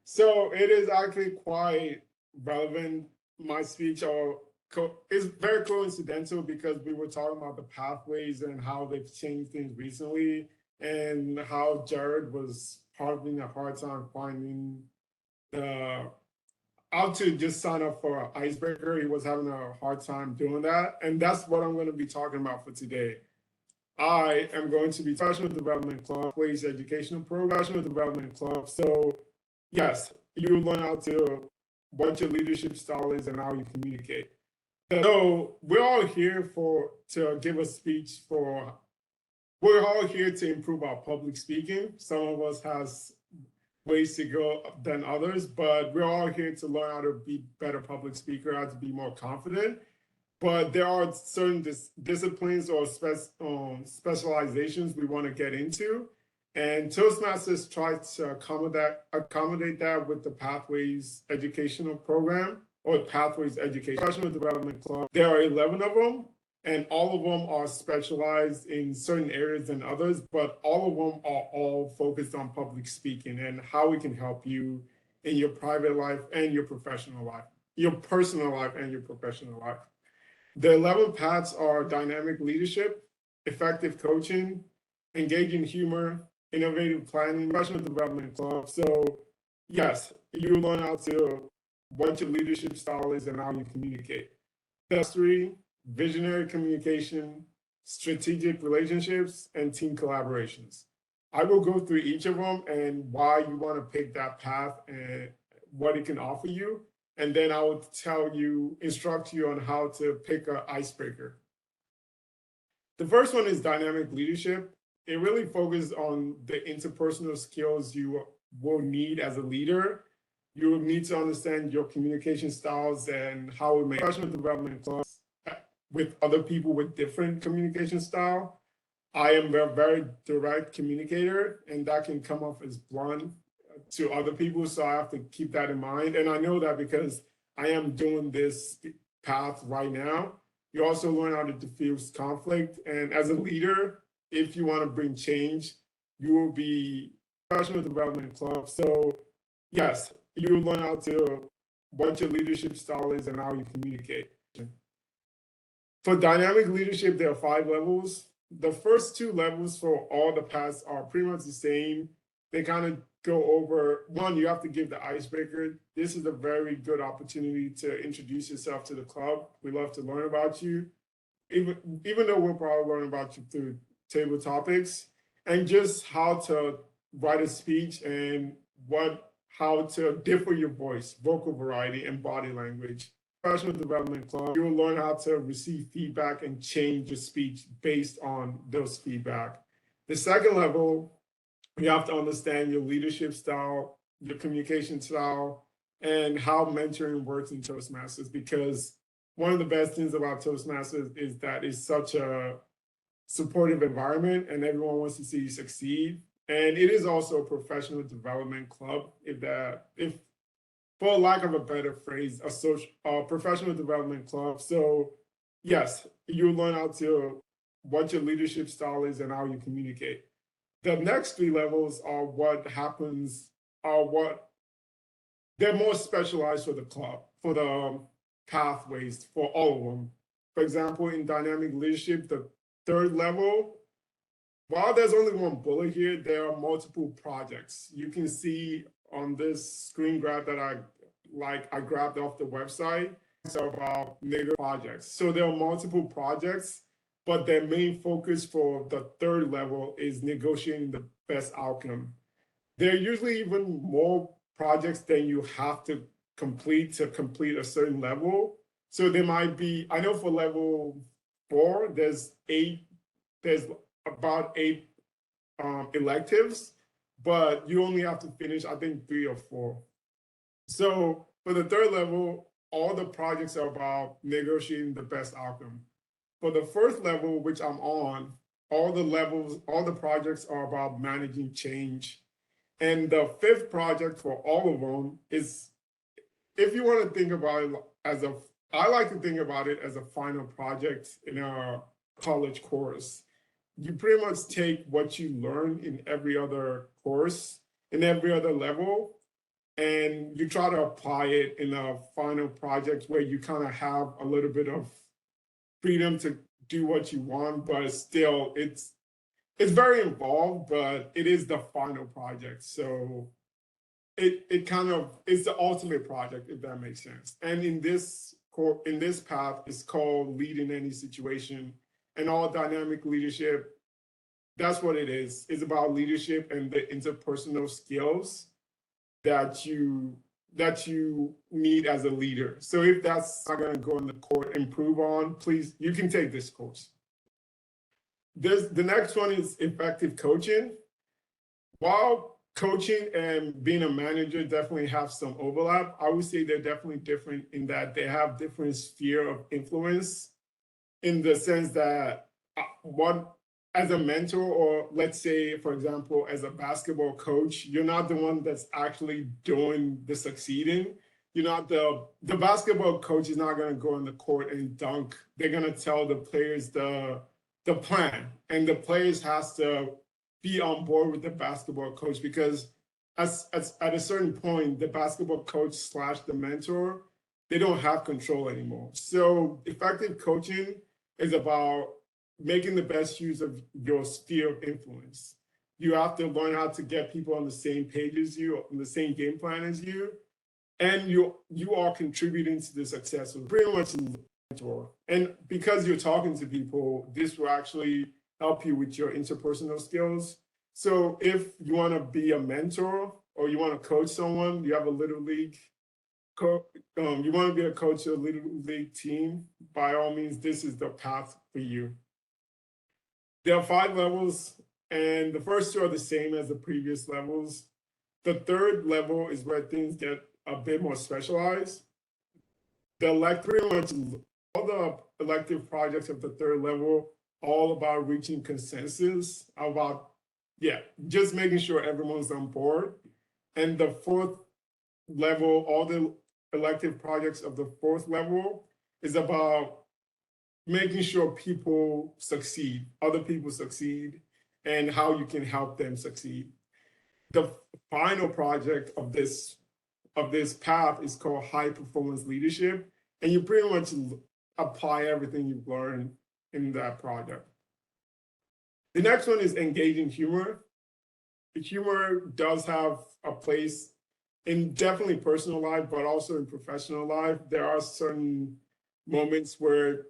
So it is actually quite relevant. My speech is very coincidental because we were talking about the pathways and how they've changed things recently, and how Jared was having a hard time finding the how to just sign up for an icebreaker. He was having a hard time doing that, and that's what I'm going to be talking about for today. I am going to be professional development club, ways educational program, professional development club. So yes, you learn how to what your leadership style is and how you communicate. So we're all here for to give a speech for. We're all here to improve our public speaking. Some of us has ways to go than others, but we're all here to learn how to be better public speaker, how to be more confident. But there are certain disciplines or specializations we want to get into, and Toastmasters tries to accommodate that with the Pathways Educational Program or Pathways Education Professional Development Club. There are 11 of them, and all of them are specialized in certain areas than others, but all of them are all focused on public speaking and how we can help you in your private life and your professional life, your personal life and your professional life. The 11 paths are dynamic leadership, effective coaching, engaging humor, innovative planning, professional development club. So yes, you learn how to what your leadership style is and how you communicate. Mastery, visionary communication, strategic relationships, and team collaborations. I will go through each of them and why you want to pick that path and what it can offer you. And then I will instruct you on how to pick an icebreaker. The first one is dynamic leadership. It really focuses on the interpersonal skills you will need as a leader. You will need to understand your communication styles and how it may professional development clubs with other people with different communication style. I am a very direct communicator, and that can come off as blunt to other people. So I have to keep that in mind. And I know that because I am doing this path right now. You also learn how to diffuse conflict. And as a leader, if you want to bring change, you will be professional development club. So yes, you learn how to what your leadership style is and how you communicate. For dynamic leadership, there are 5 levels. The first 2 levels for all the paths are pretty much the same. They kind of go over one, you have to give the icebreaker. This is a very good opportunity to introduce yourself to the club. We love to learn about you, even though we'll probably learn about you through table topics and just how to write a speech and how to differ your voice, vocal variety, and body language. Professional development club, you will learn how to receive feedback and change your speech based on those feedback. The second level, you have to understand your leadership style, your communication style, and how mentoring works in Toastmasters. Because one of the best things about Toastmasters is that it's such a supportive environment and everyone wants to see you succeed. And it is also a professional development club, if for lack of a better phrase, a professional development club. So yes, you learn how to what your leadership style is and how you communicate. The next 3 levels are what they're more specialized for the club, for the pathways, for all of them. For example, in dynamic leadership, the third level, while there's only one bullet here, there are multiple projects. You can see on this screen grab that I grabbed off the website. It's about negative projects. So there are multiple projects, but their main focus for the third level is negotiating the best outcome. There are usually even more projects than you have to complete a certain level. So there might be, I know for level 4, there's about 8 electives, but you only have to finish, I think, 3 or 4. So for the third level, all the projects are about negotiating the best outcome. For the first level, which I'm on, all the projects are about managing change. And the 5th project for all of them is, if you want to think about it I like to think about it as a final project in a college course. You pretty much take what you learn in every other course, in every other level, and you try to apply it in a final project where you kind of have a little bit of freedom to do what you want, but still it's very involved, but it is the final project. So it kind of is the ultimate project, if that makes sense. And in this path, it's called lead in any situation. And all dynamic leadership, that's what it is. It's about leadership and the interpersonal skills that you need as a leader. So if that's not going to go in the court and improve on, please, you can take this course. The next one is effective coaching. While coaching and being a manager definitely have some overlap, I would say they're definitely different in that they have different sphere of influence, in the sense that one, as a mentor, or let's say, for example, as a basketball coach, you're not the one that's actually doing the succeeding. You're not the basketball coach is not going to go on the court and dunk. They're going to tell the players the plan, and the players has to be on board with the basketball coach, because as at a certain point, the basketball coach slash the mentor, they don't have control anymore. So effective coaching is about making the best use of your sphere of influence. You have to learn how to get people on the same page as you, on the same game plan as you, and you are contributing to the success of pretty much a mentor. And because you're talking to people, this will actually help you with your interpersonal skills. So if you want to be a mentor or you want to coach someone, you have a little league, you want to be a coach of a little league team, by all means, this is the path for you. There are 5 levels, and the first 2 are the same as the previous levels. The third level is where things get a bit more specialized. Pretty much all the elective projects of the third level, all about reaching consensus, about, just making sure everyone's on board. And the 4th level, all the elective projects of the 4th level is about making sure people succeed, other people succeed, and how you can help them succeed. The final project of this path is called high performance leadership, and you pretty much apply everything you've learned in that project. The next one is engaging humor. Humor does have a place in definitely personal life, but also in professional life. There are certain moments where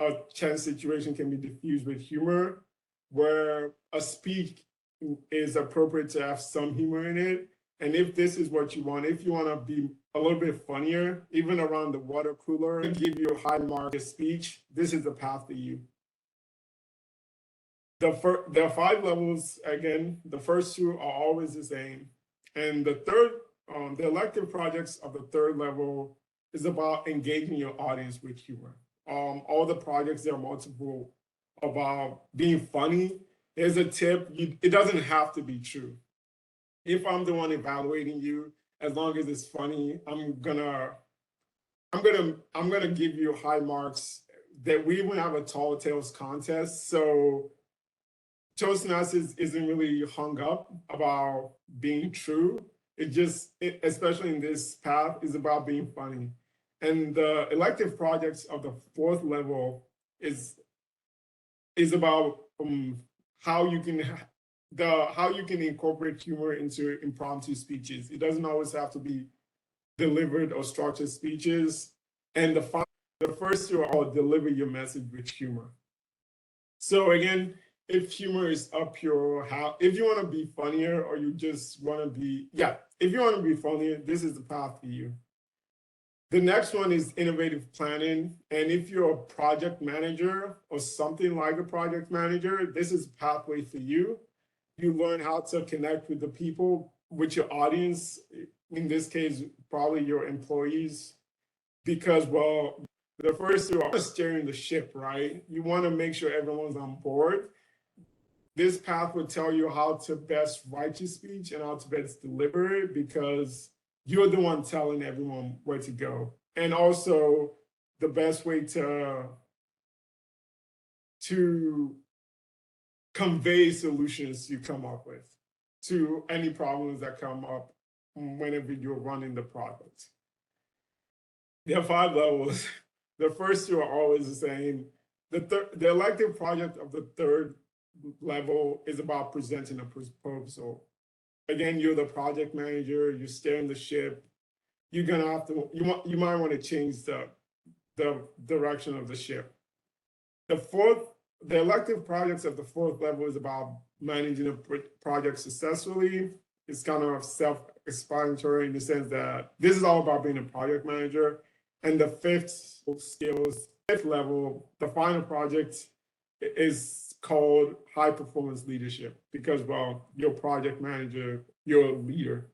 a tense situation can be diffused with humor, where a speech is appropriate to have some humor in it. And if this is what you want, if you want to be a little bit funnier, even around the water cooler, and give you a high mark speech, this is the path for you. There are 5 levels. Again, the first 2 are always the same. And the elective projects of the 3rd level is about engaging your audience with humor. All the projects, there are multiple, about being funny. Here's a tip: it doesn't have to be true. If I'm the one evaluating you, as long as it's funny, I'm gonna give you high marks. That we even have a tall tales contest, so Toastmasters isn't really hung up about being true. Especially in this path, is about being funny. And the elective projects of the 4th level is about how you can incorporate humor into impromptu speeches. It doesn't always have to be delivered or structured speeches. And the first 2 are all deliver your message with humor. So again, if humor is up your if you want to be funnier, or you just want to be, if you want to be funnier, this is the path for you. The next one is innovative planning. And if you're a project manager or something like a project manager, this is a pathway for you. You learn how to connect with the people, with your audience, in this case, probably your employees, because, well, the first 2 are steering the ship, right? You want to make sure everyone's on board. This path will tell you how to best write your speech and how to best deliver it, because you're the one telling everyone where to go. And also the best way to convey solutions you come up with to any problems that come up whenever you're running the project. There are 5 levels. The first two are always the same. The elective project of the third level is about presenting a proposal. Again, you're the project manager, you're steering the ship. You're gonna have to, you might want to change the direction of the ship. The elective projects of the fourth level is about managing a project successfully. It's kind of self-explanatory in the sense that this is all about being a project manager. And the fifth level, the final project is called high performance leadership because, well, you're project manager, you're a leader.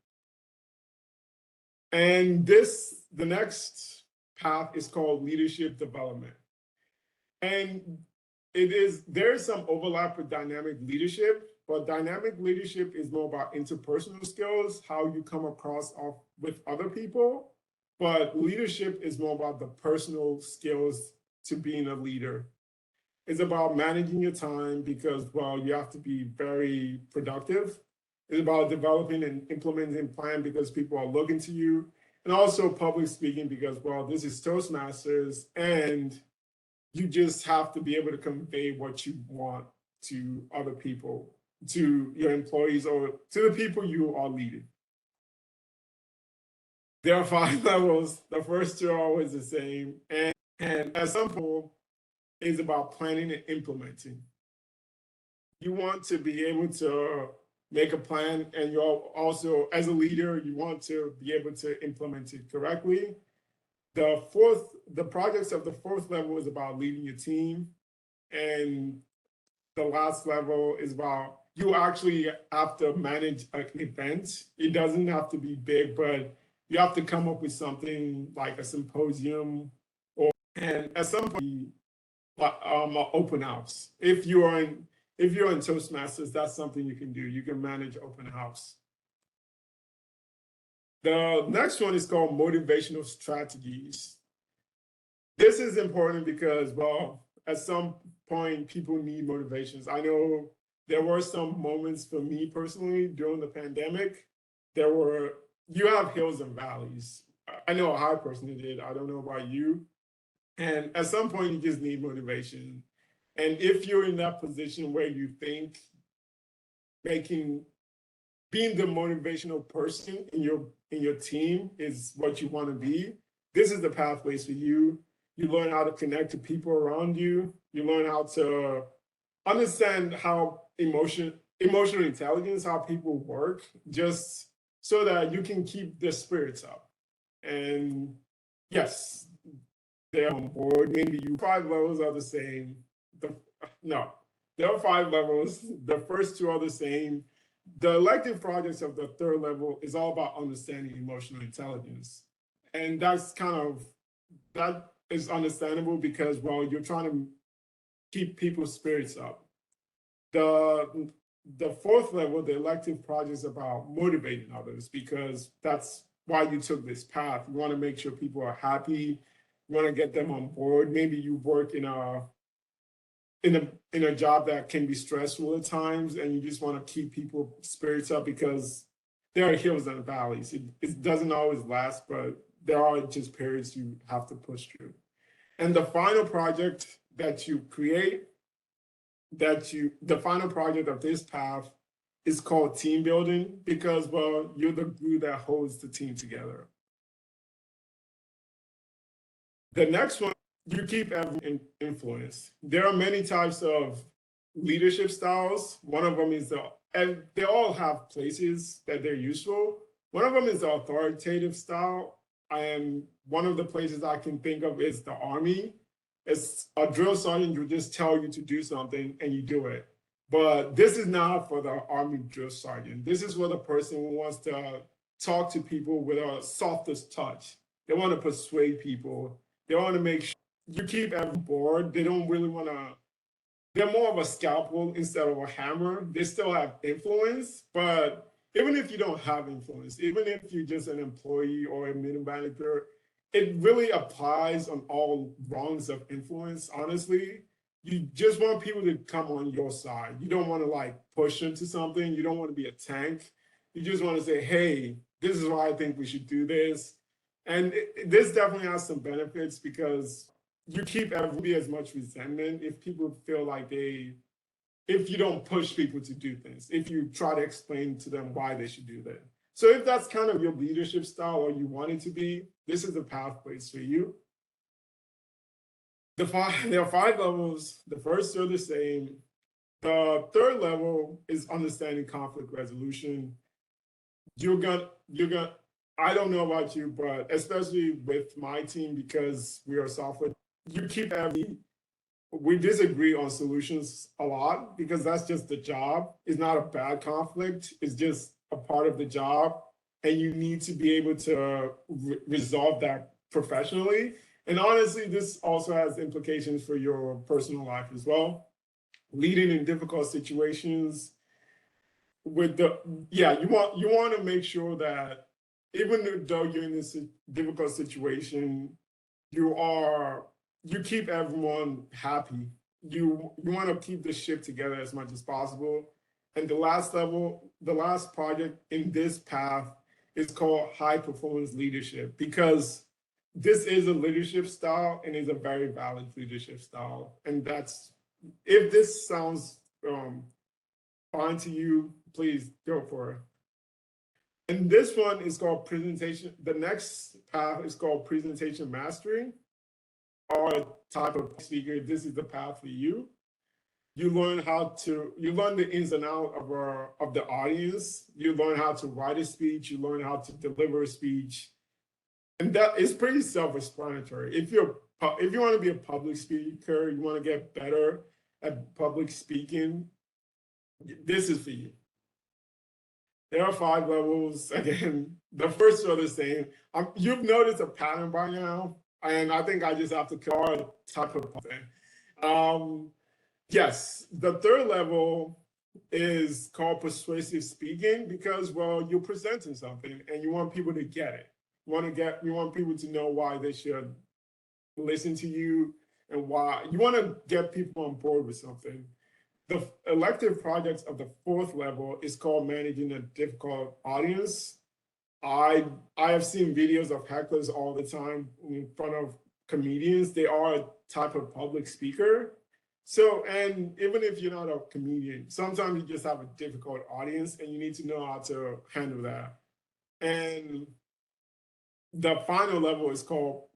And the next path is called leadership development. And there's some overlap with dynamic leadership, but dynamic leadership is more about interpersonal skills, how you come across with other people. But leadership is more about the personal skills to being a leader. It's about managing your time because, well, you have to be very productive. It's about developing and implementing a plan because people are looking to you. And also public speaking because, well, this is Toastmasters and you just have to be able to convey what you want to other people, to your employees, or to the people you are leading. There are 5 levels. The first two are always the same. And at some point, it's about planning and implementing. You want to be able to make a plan, and you're also, as a leader, you want to be able to implement it correctly. The projects of the fourth level is about leading your team. And the last level is about you actually have to manage an event. It doesn't have to be big, but you have to come up with something like a symposium and at some point, an open house. If you're in Toastmasters, that's something you can do. You can manage open house. The next one is called Motivational Strategies. This is important because, well, at some point, people need motivations. I know there were some moments for me personally during the pandemic. You have hills and valleys. I know I personally did. I don't know about you. And at some point, you just need motivation. And if you're in that position where you think being the motivational person in your team is what you want to be, this is the pathways for you. You learn how to connect to people around you. You learn how to understand how emotional intelligence, how people work, just so that you can keep their spirits up. And yes, they're on board. Maybe 5 levels are the same. No, there are 5 levels. The first two are the same. The elective projects of the third level is all about understanding emotional intelligence. And that is understandable because, well, you're trying to keep people's spirits up. The fourth level, the elective project, is about motivating others because that's why you took this path. You want to make sure people are happy. You want to get them on board. Maybe you work in a job that can be stressful at times, and you just want to keep people's spirits up because there are hills and valleys. It doesn't always last, but there are just periods you have to push through. And the final project that you create, the final project of this path is called team building because, well, you're the glue that holds the team together. The next one, you keep everyone influenced. There are many types of leadership styles. One of them is and they all have places that they're useful. One of them is the authoritative style. And one of the places I can think of is the Army. It's a drill sergeant who just tell you to do something and you do it. But this is not for the Army drill sergeant. This is for the person who wants to talk to people with a softest touch. They want to persuade people. They want to make sure you keep everyone bored. They don't really want to, they're more of a scalpel instead of a hammer. They still have influence, but even if you don't have influence, even if you're just an employee or a middle manager, it really applies on all rungs of influence, honestly. You just want people to come on your side. You don't want to like push into something. You don't want to be a tank. You just want to say, hey, this is why I think we should do this. And this definitely has some benefits because you keep everybody as much resentment if people feel like if you don't push people to do things, if you try to explain to them why they should do that. So if that's kind of your leadership style or you want it to be, this is the pathways for you. There are 5 levels. The first two are the same. The third level is understanding conflict resolution. You're gonna, I don't know about you, but especially with my team, because we are software, you keep we disagree on solutions a lot because that's just the job. It's not a bad conflict. It's just a part of the job. And you need to be able to resolve that professionally. And honestly, this also has implications for your personal life as well. Leading in difficult situations you want to make sure that even though you're in this difficult situation, you keep everyone happy. You want to keep the ship together as much as possible. And the last project in this path is called high performance leadership, because this is a leadership style and is a very valid leadership style. And if this sounds fine to you, please go for it. And this one is called presentation. The next path is called presentation mastery, or type of speaker. This is the path for you. You learn the ins and outs of the audience. You learn how to write a speech. You learn how to deliver a speech. And that is pretty self-explanatory. If you want to be a public speaker, you want to get better at public speaking, this is for you. There are 5 levels. Again, the first two are the same. You've noticed a pattern by now, and I think I just have to call type of thing. Yes, the third level is called persuasive speaking because, well, you're presenting something and you want people to get it. You want people to know why they should listen to you and why you want to get people on board with something. The elective projects of the 4th level is called managing a difficult audience. I have seen videos of hecklers all the time in front of comedians. They are a type of public speaker. So, and even if you're not a comedian, sometimes you just have a difficult audience and you need to know how to handle that. And the final level is called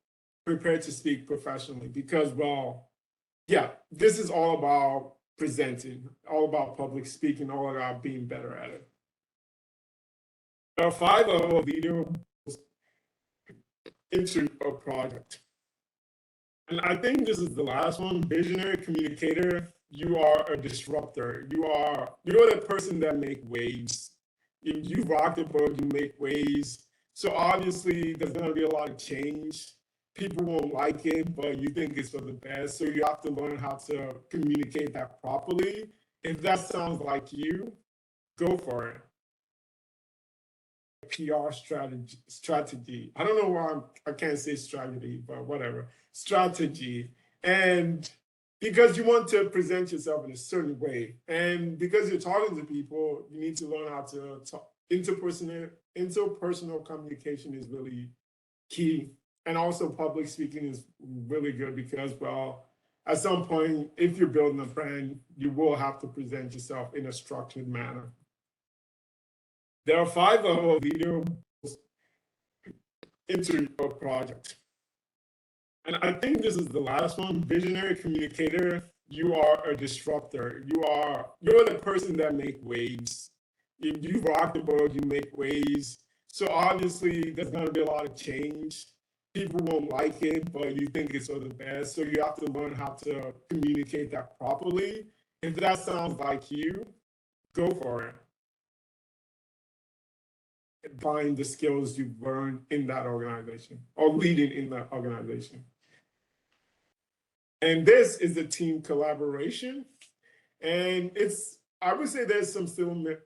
prepare to speak professionally because, well, yeah, this is all about presenting, all about public speaking, all about being better at it. There are 5 levels leader into a project. And I think this is the last one, visionary communicator. You are a disruptor. You're the person that make waves. If you rock the boat, you make waves. So obviously there's gonna be a lot of change. People won't like it, but you think it's for the best. So you have to learn how to communicate that properly. If that sounds like you, go for it. PR strategy. I don't know why I can't say strategy, but whatever. Strategy. And because you want to present yourself in a certain way. And because you're talking to people, you need to learn how to talk. Interpersonal communication is really key. And also public speaking is really good because, well, at some point, if you're building a brand, you will have to present yourself in a structured manner. There are 5 levels leader into a project. And I think this is the last one, visionary communicator. You are a disruptor. You're the person that make waves. If you rock the boat, you make waves. So obviously there's gonna be a lot of change. People won't like it, but you think it's for the best. So you have to learn how to communicate that properly. If that sounds like you, go for it. Find the skills you've learned in that organization or leading in that organization. And this is the team collaboration. And I would say there's some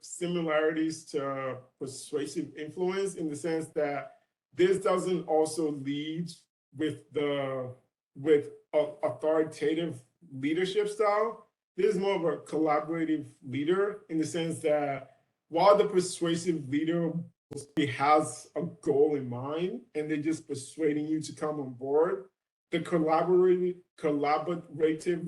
similarities to persuasive influence in the sense that this doesn't also lead with authoritative leadership style. This is more of a collaborative leader in the sense that while the persuasive leader has a goal in mind and they're just persuading you to come on board. The collaborative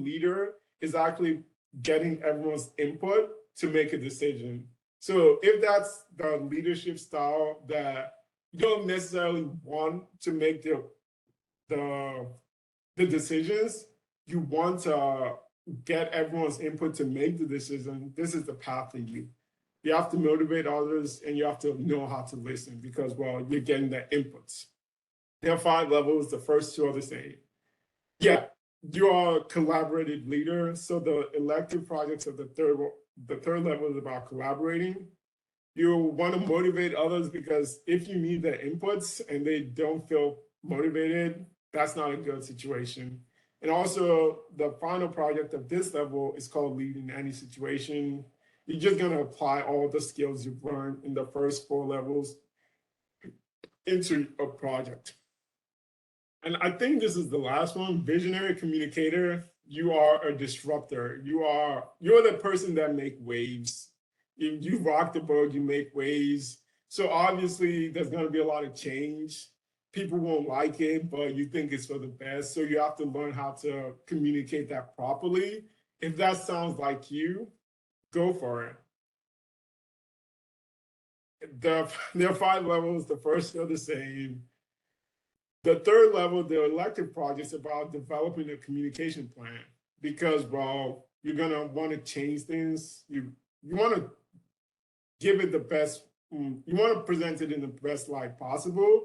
leader is actually getting everyone's input to make a decision. So if that's the leadership style that you don't necessarily want to make the, the decisions, you want to get everyone's input to make the decision, this is the path for you. You have to motivate others and you have to know how to listen because, well, you're getting the inputs. There are 5 levels. The first 2 are the same. Yeah, you are a collaborative leader. So the elective projects of the third level is about collaborating. You want to motivate others because if you need their inputs and they don't feel motivated, that's not a good situation. And also the final project of this level is called Lead in Any Situation. You're just going to apply all the skills you've learned in the first 4 levels into a project. And I think this is the last one, visionary communicator. You are a disruptor. You're the person that make waves. You rock the boat, you make waves. So obviously there's going to be a lot of change. People won't like it, but you think it's for the best. So you have to learn how to communicate that properly. If that sounds like you, go for it. There are 5 levels. The first are the same. The third level, the elective project, is about developing a communication plan because, well, you're gonna want to change things. You want to give it the best. You want to present it in the best light possible.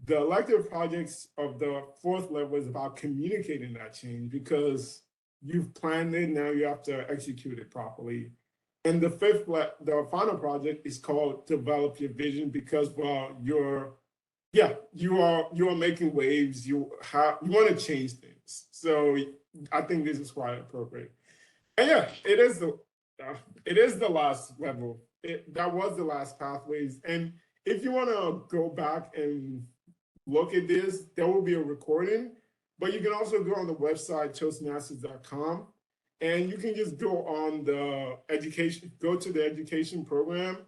The elective projects of the 4th level is about communicating that change because you've planned it. Now you have to execute it properly. And the final project is called develop your vision because, well, you are making waves. You want to change things. So I think this is quite appropriate. And yeah, it is the last level. That was the last pathways. And if you want to go back and look at this, there will be a recording, but you can also go on the website toastmasters.com and you can just go on the go to the education program,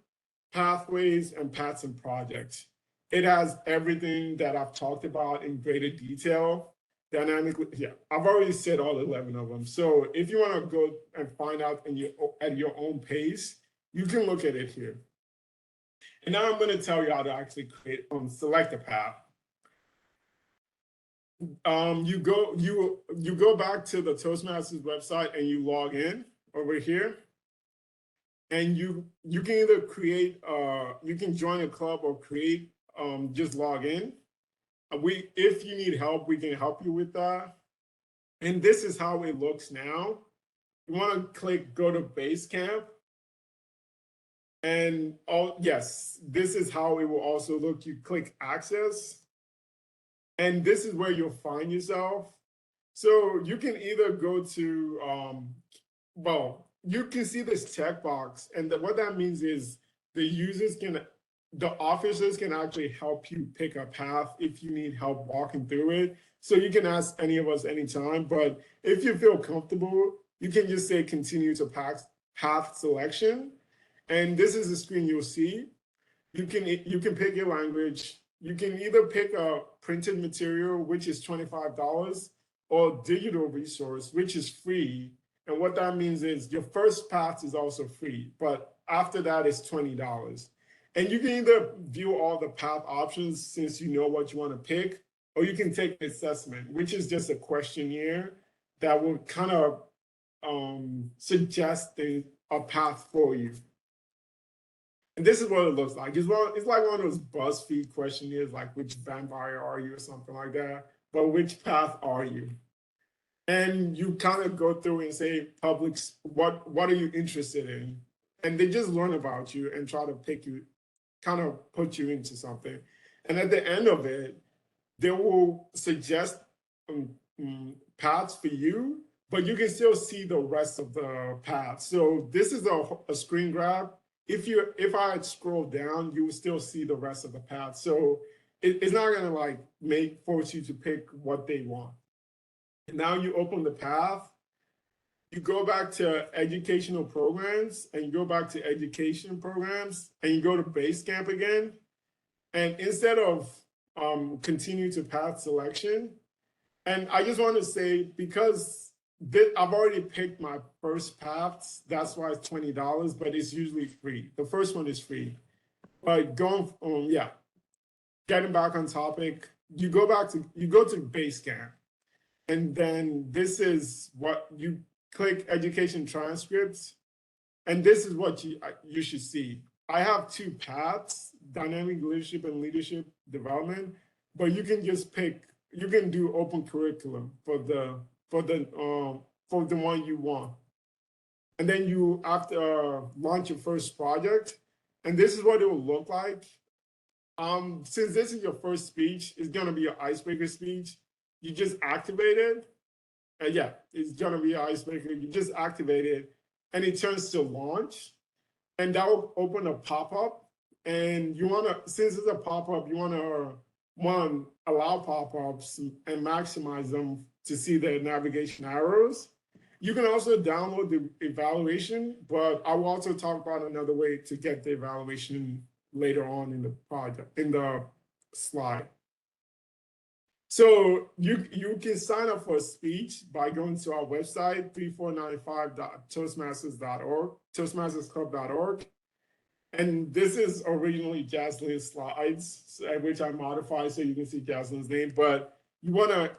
pathways and paths and projects. It has everything that I've talked about in greater detail. Dynamically, yeah, I've already said all 11 of them. So if you want to go and find out at your own pace, you can look at it here. And now I'm going to tell you how to actually select a path. You go back to the Toastmasters website and you log in over here. And you can either create, you can join a club or create, just log in. If you need help, we can help you with that. And this is how it looks now. You want to click go to Basecamp. And yes, this is how it will also look. You click access. And this is where you'll find yourself. So you can either go to, you can see this checkbox. And what that means is the officers can actually help you pick a path if you need help walking through it. So you can ask any of us anytime, but if you feel comfortable, you can just say continue to path selection. And this is the screen you'll see. You can pick your language. You can either pick a printed material, which is $25, or digital resource, which is free. And what that means is your first path is also free, but after that it's $20. And you can either view all the path options since you know what you want to pick, or you can take an assessment, which is just a questionnaire that will kind of suggest a path for you. And this is what it looks like. It's like one of those BuzzFeed questionnaires, like which vampire are you or something like that, but which path are you? And you kind of go through and say, what are you interested in? And they just learn about you and try to pick you, kind of put you into something. And at the end of it, they will suggest paths for you, but you can still see the rest of the path. So this is a screen grab. If I scroll down, you will still see the rest of the path. So it's not gonna like force you to pick what they want. And now you open the path. you go back to educational programs and you go back to education programs and you go to Basecamp again. And instead of continue to path selection, and I just want to say, because I've already picked my first paths, that's why it's $20, but it's usually free. The first one is free. But yeah, getting back on topic, you go to Basecamp, and then this is what you click education transcripts, and this is what you should see. I have two paths: dynamic leadership and leadership development. But you can just pick. You can do open curriculum for the one you want, and then you have to launch your first project, and this is what it will look like. Since this is your first speech, it's gonna be an icebreaker speech. You just activate it, and yeah, it's gonna be an icebreaker. You just activate it, and it turns to launch, and that will open a pop-up. And you wanna, since it's a pop-up, you wanna allow pop-ups and maximize them to see the navigation arrows. You can also download the evaluation, but I will also talk about another way to get the evaluation later on in the project, in the slide. So you can sign up for a speech by going to our website, 3495.toastmasters.org, toastmastersclub.org. And this is originally Jaslyn's slides, which I modified so you can see Jaslyn's name. But you wanna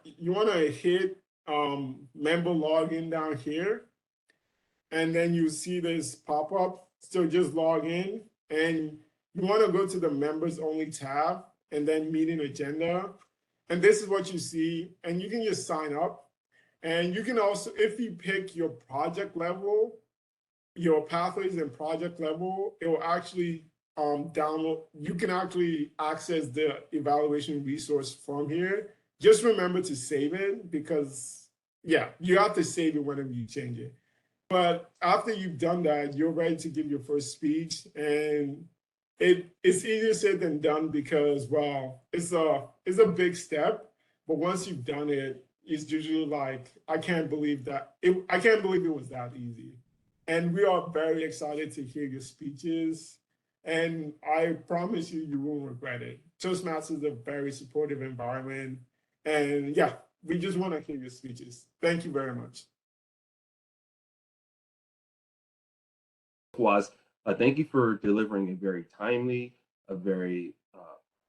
hit member login down here, and then you see this pop up. So just log in, and you want to go to the members only tab, and then meeting agenda. And this is what you see, and you can just sign up. And you can also, if you pick your project level, your pathways and project level, it will actually download. You can actually access the evaluation resource from here. Just remember to save it, because yeah, you have to save it whenever you change it. But after you've done that, you're ready to give your first speech, and it's easier said than done, because well, it's a big step, but once you've done it, it's usually like, I can't believe it was that easy. And we are very excited to hear your speeches, and I promise you, you won't regret it. Toastmasters is a very supportive environment, and yeah, we just want to hear your speeches. Thank you very much. Thank you for delivering a very timely, a very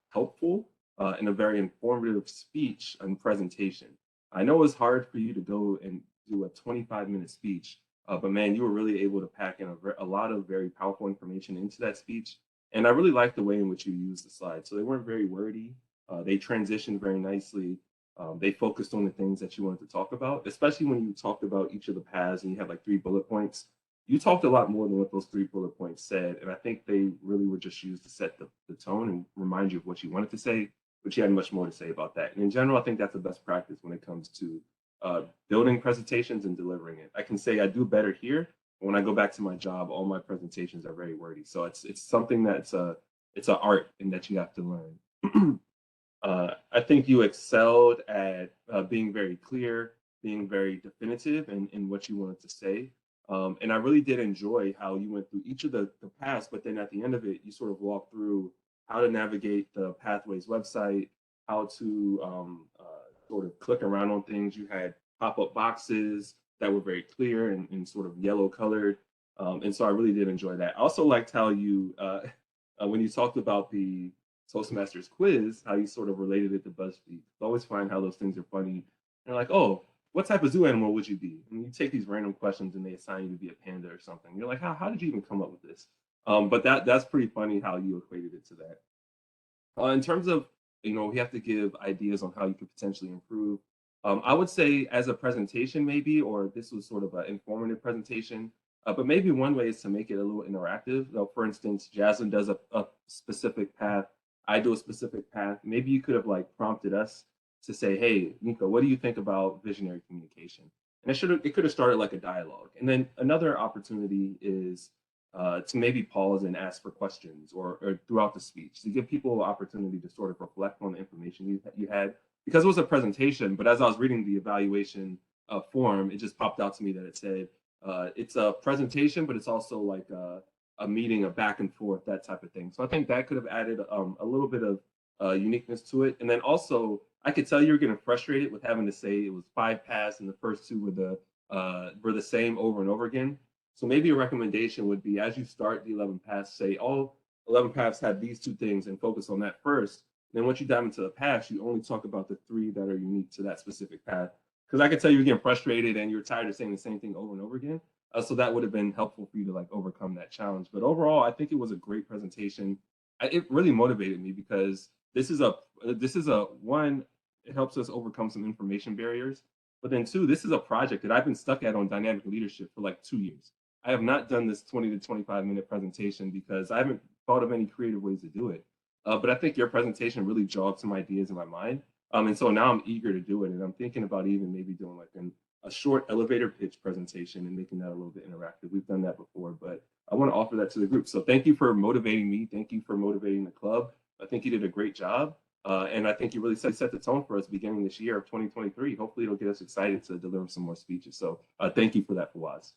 helpful, and a very informative speech and presentation. I know it's hard for you to go and do a 25-minute speech, but man, you were really able to pack in a lot of very powerful information into that speech. And I really liked the way in which you used the slides. So they weren't very wordy. They transitioned very nicely. They focused on the things that you wanted to talk about, especially when you talked about each of the paths and you had like 3 bullet points. You talked a lot more than what those 3 bullet points said. And I think they really were just used to set the tone and remind you of what you wanted to say, but you had much more to say about that. And in general, I think that's the best practice when it comes to building presentations and delivering it. I can say I do better here. When I go back to my job, all my presentations are very wordy. So it's something that's it's an art and that you have to learn. I think you excelled at being very clear, being very definitive in what you wanted to say. And I really did enjoy how you went through each of the paths, but then at the end of it, you sort of walked through how to navigate the Pathways website, how to sort of click around on things. You had pop-up boxes that were very clear and sort of yellow colored. And so I really did enjoy that. I also liked how you, when you talked about the Toastmasters quiz, how you sort of related it to BuzzFeed. I always find how those things are funny. They're like, oh, what type of zoo animal would you be? And you take these random questions and they assign you to be a panda or something. You're like, how did you even come up with this? But that's pretty funny how you equated it to that. In terms of, we have to give ideas on how you could potentially improve. I would say as a presentation maybe, or this was sort of an informative presentation, but maybe one way is to make it a little interactive. For instance, Jaslyn does a specific path, I do a specific path. Maybe you could have like prompted us to say, hey, Nico, what do you think about visionary communication? And it could have started like a dialogue. And then another opportunity is to maybe pause and ask for questions or throughout the speech to give people an opportunity to sort of reflect on the information you had, because it was a presentation. But as I was reading the evaluation form, it just popped out to me that it said it's a presentation, but it's also like a meeting, a back and forth, that type of thing. So I think that could have added a little bit of uniqueness to it. And then also, I could tell you were getting frustrated with having to say it was 5 paths and the first two were the same over and over again. So maybe a recommendation would be, as you start the 11 paths, say all 11 paths have these two things and focus on that first. Then once you dive into the paths, you only talk about the three that are unique to that specific path. Because I could tell you were getting frustrated and you're tired of saying the same thing over and over again. So that would have been helpful for you to like overcome that challenge. But overall, I think it was a great presentation. It really motivated me because this is a one, it helps us overcome some information barriers. But then two, this is a project that I've been stuck at on dynamic leadership for like 2 years. I have not done this 20 to 25-minute presentation because I haven't thought of any creative ways to do it. But I think your presentation really jogged some ideas in my mind. And so now I'm eager to do it. And I'm thinking about even maybe doing like a short elevator pitch presentation and making that a little bit interactive. We've done that before, but I want to offer that to the group. So thank you for motivating me. Thank you for motivating the club. I think you did a great job. And I think you really set the tone for us beginning this year of 2023. Hopefully it'll get us excited to deliver some more speeches. So thank you for that, Fawaz.